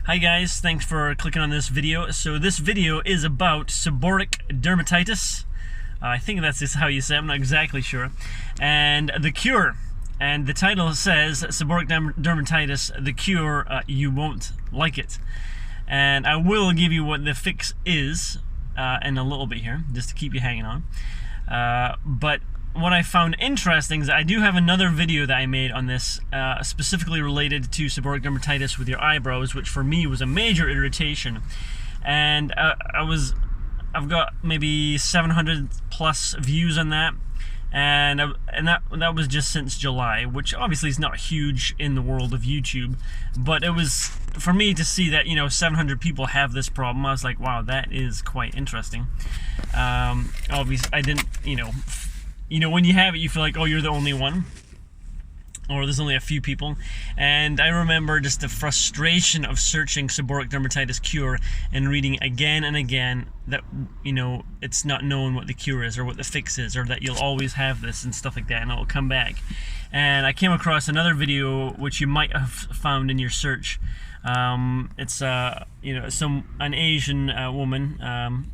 Hi guys, thanks for clicking on this video. So this video is about seborrheic dermatitis. I think that's just how you say it, I'm not exactly sure. And the cure. And the title says, Seborrheic Dermatitis, the cure, you won't like it. And I will give you what the fix is in a little bit here, just to keep you hanging on. But what I found interesting is I do have another video that I made on this, specifically related to seborrheic dermatitis with your eyebrows, which for me was a major irritation. And I've got maybe 700 plus views on that, and that was just since July, which obviously is not huge in the world of YouTube, but it was for me to see that 700 people have this problem. I was like, wow, that is quite interesting. Obviously, I didn't, when you have it, you feel like, oh, you're the only one, or there's only a few people. And I remember just the frustration of searching seborrheic dermatitis cure and reading again and again that, it's not known what the cure is or what the fix is, or that you'll always have this and stuff like that, and it will come back. And I came across another video which you might have found in your search. It's an Asian woman,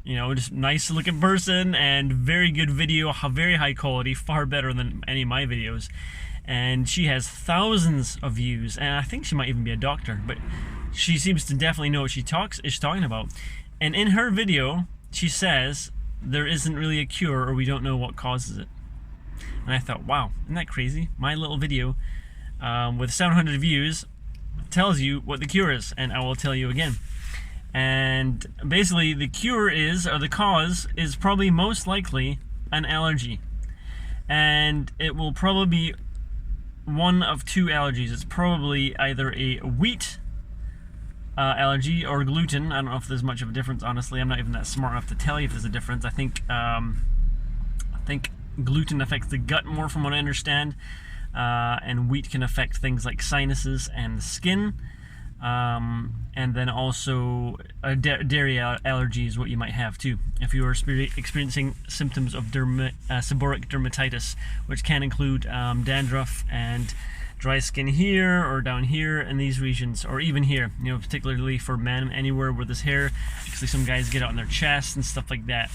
just nice looking person, and very good video, very high quality, far better than any of my videos. And she has thousands of views, and I think she might even be a doctor, but she seems to definitely know what she's talking about. And in her video, she says there isn't really a cure, or we don't know what causes it. And I thought, wow, isn't that crazy? My little video with 700 views tells you what the cure is, and I will tell you again. And basically the cure is, or the cause is, probably most likely an allergy. And it will probably be one of two allergies. It's probably either a wheat allergy or gluten. I don't know if there's much of a difference, honestly. I'm not even that smart enough to tell you if there's a difference. I think gluten affects the gut more, from what I understand, and wheat can affect things like sinuses and the skin. And then also dairy allergy is what you might have too, if you are experiencing symptoms of seborrheic dermatitis, which can include dandruff and dry skin here or down here in these regions, or even here, particularly for men, anywhere where there's hair. Actually, some guys get it on their chest and stuff like that.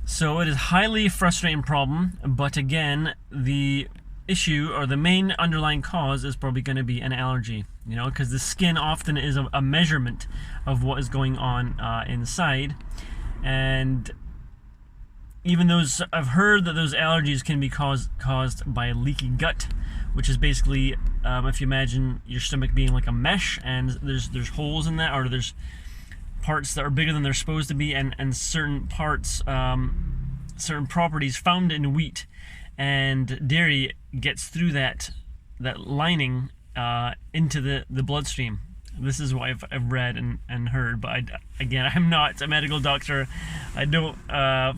So it is a highly frustrating problem, but again, the issue, or the main underlying cause, is probably going to be an allergy, because the skin often is a measurement of what is going on inside. And even those, I've heard that those allergies can be caused by leaky gut, which is basically, if you imagine your stomach being like a mesh, and there's holes in that, or there's parts that are bigger than they're supposed to be, and certain parts, certain properties found in wheat and dairy gets through that lining into the bloodstream. This is what I've read and heard, but again, I'm not a medical doctor. I don't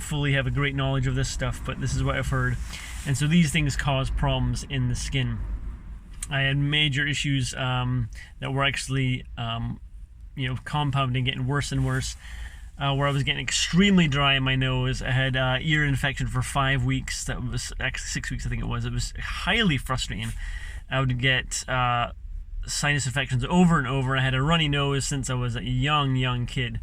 fully have a great knowledge of this stuff, but this is what I've heard. And so these things cause problems in the skin. I had major issues that were actually compounding, getting worse and worse. Where I was getting extremely dry in my nose. I had ear infection for 5 weeks. That was actually 6 weeks, I think it was. It was highly frustrating. I would get sinus infections over and over. I had a runny nose since I was a young kid.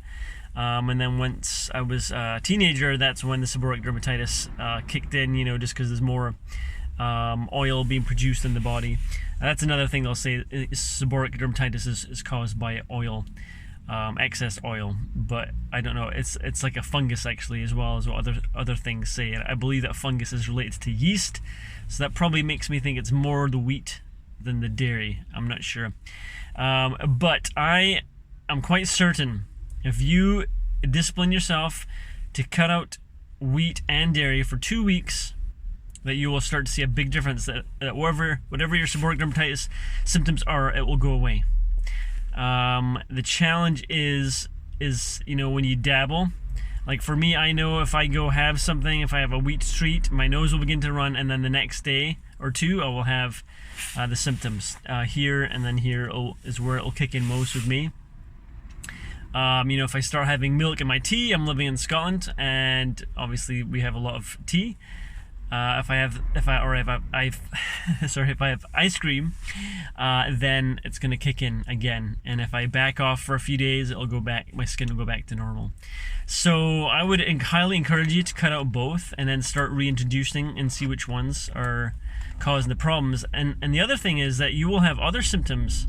And then once I was a teenager, that's when the seborrheic dermatitis kicked in, just because there's more oil being produced in the body. That's another thing they'll say, seborrheic dermatitis is caused by oil. Excess oil, but I don't know. It's like a fungus actually, as well as what other things say. And I believe that fungus is related to yeast, so that probably makes me think it's more the wheat than the dairy. I'm not sure, but I am quite certain if you discipline yourself to cut out wheat and dairy for 2 weeks, that you will start to see a big difference. That whatever your seborrheic dermatitis symptoms are, it will go away. The challenge is when you dabble. Like for me, I know if I go have something, if I have a wheat treat, my nose will begin to run, and then the next day or two I will have the symptoms here, and then here is where it will kick in most with me. If I start having milk in my tea, I'm living in Scotland, and obviously we have a lot of tea. if I have ice cream, then it's gonna kick in again. And if I back off for a few days, it'll go back. My skin will go back to normal. So I would highly encourage you to cut out both and then start reintroducing and see which ones are causing the problems. And the other thing is that you will have other symptoms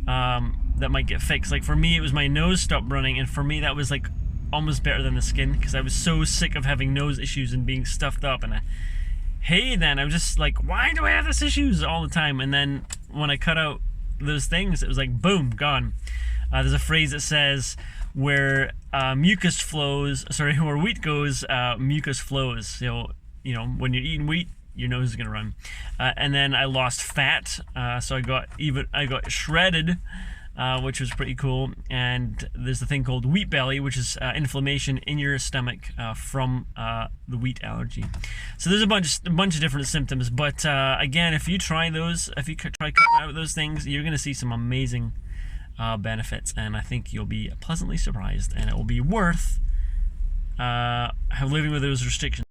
that might get fixed. Like for me, it was my nose stopped running, and for me that was like almost better than the skin, because I was so sick of having nose issues and being stuffed up, and I was just like, why do I have this issues all the time? And then when I cut out those things, it was like boom, gone. There's a phrase that says where mucus flows, where wheat goes, mucus flows. So you know, when you're eating wheat, your nose is gonna run. And then I lost fat, so I got shredded, which was pretty cool. And there's a thing called wheat belly, which is inflammation in your stomach from the wheat allergy. So there's a bunch of different symptoms. But again, if you try cutting out those things, you're gonna see some amazing benefits, and I think you'll be pleasantly surprised, and it will be worth living with those restrictions.